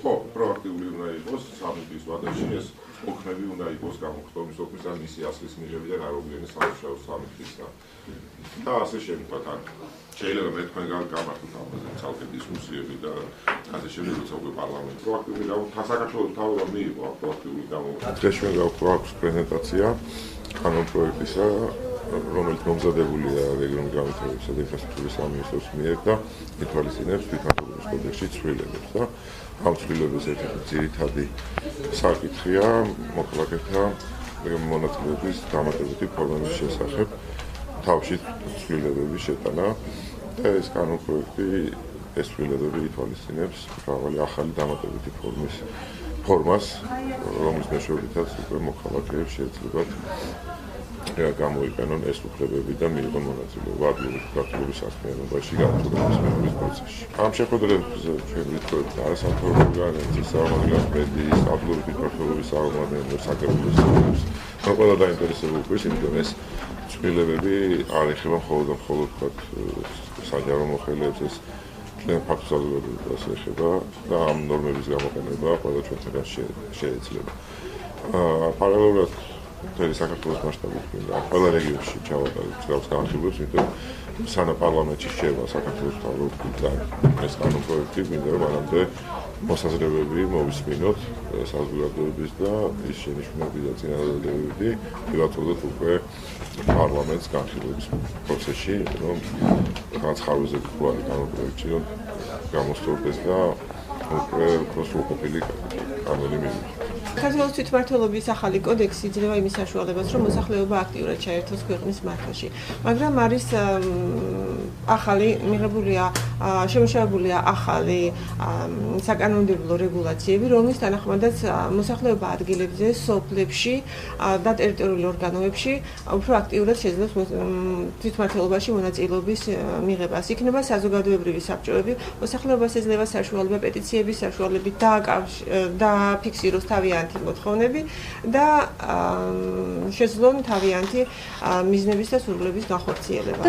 ხო, პროაქტიული უნდა იყოს სამების ვადაში ეს ოქმები უნდა იყოს გამოხდომის ოქმის და მისი ასლის მიღებიდან აროგვიანის სამუშაო სამების და ასე შემდგომ ან შეიძლება მე თქვენგან გამართოთ ამაზე ცალკე დისკუსიები და ასე შემდეგ როცა უკვე პარლამენტი პროაქტიული საქართველოს თავობა მიიღო პროაქტიული გამოხდომა. დღეს ჩვენ გვაქვს პრეზენტაცია კანონპროექტისა, რომელიც მომზადებულია რეგიონული განვითარებისა და ინფრასტრუქტურის სამინისტროს მიერ და ითვალისწინებს თვითმმართველობის კოდექსში ცვლილებებს და ამ ცვლილების ერთ-ერთი ძირითადი საკითხია მოქალაქეთა მონაწილეობის დამატებითი ფორმების შესახებ თავში ცვლილებების შეტანა და ეს კანონპროექტი ეს ცვლილებები ითვალისწინებს მრავალი ახალი დამატებითი ფორმას, რომლის მეშვეობითაც უკვე მოქალაქეებს შეეძლებათ გამოიყენონ ეს უფლებები და მიიღონ მონაწილეობა ადგილობრივი ქართულობის საქმიანობაში განვითარების პროცესში. ამ შეხვედრებზე ჩვენ ვიტყოდით არასამთავრობო ორგანიზაციის წარმომადგენლებს, მედიის, ადგილობრივი ქართულობის წარმომადგენლებს, საკრებულოს ყველა დაინტერესებული გვრის, იმიტომ ეს ცვლილებები არ ეხება მხოლოდ საჯარო მოხელეებს, ეს ჩვენ ფაქტ საზოგადოებას ეხება და ამ ნორმების გამოყენება ყველა ჩვენთან შეეძლება. პარალელურად მთელი საქართველოს მასშტაბით მინდა ყველა რეგიონში ჩავატაროთ მსგავს განხილვებს, იმიტომ სანამ პარლამენტში შევა საქართველოს მთავრობისგან ეს კანონპროექტი, მინდა რომ მანამდე მოსაზრებები მოვისმინოთ საზოგადოების და ის შენიშვნები და წინადადებები ვივაწოდოთ უკვე პარლამენტს განხილვების პროცესში, რომ რაღაც ხარვეზები თუ არის კანონპროექტში, რომ გამოსწორდეს და უკვე სრულყოფილი კანონი მივიღოთ. საქართველოს თვითმმართველობის ახალი კოდექსი იძლევა იმის საშუალებას, რომ მოსახლეობა აქტიურად ჩაერთოს ქვეყნის მართვაში. მაგრამ არის ახალი მიღებულია შემუშავებულია ახალი საკანონმდებლო რეგულაციები, რომლის თანახმადაც მოსახლეობა ადგილებზე, სოფლებში და ტერიტორიულ ორგანოებში უფრო აქტიურად შეძლებს თვითმმართველობაში მონაწილეობის მიღებას. იქნება საზოგადოებრივი საბჭოები, მოსახლეობას ეძლევა საშუალება პეტიციების საშუალებით დააფიქსიროს თავიანთი მოთხოვნები და შეძლონ თავიანთი მიზნების და სურვილების განხორციელება.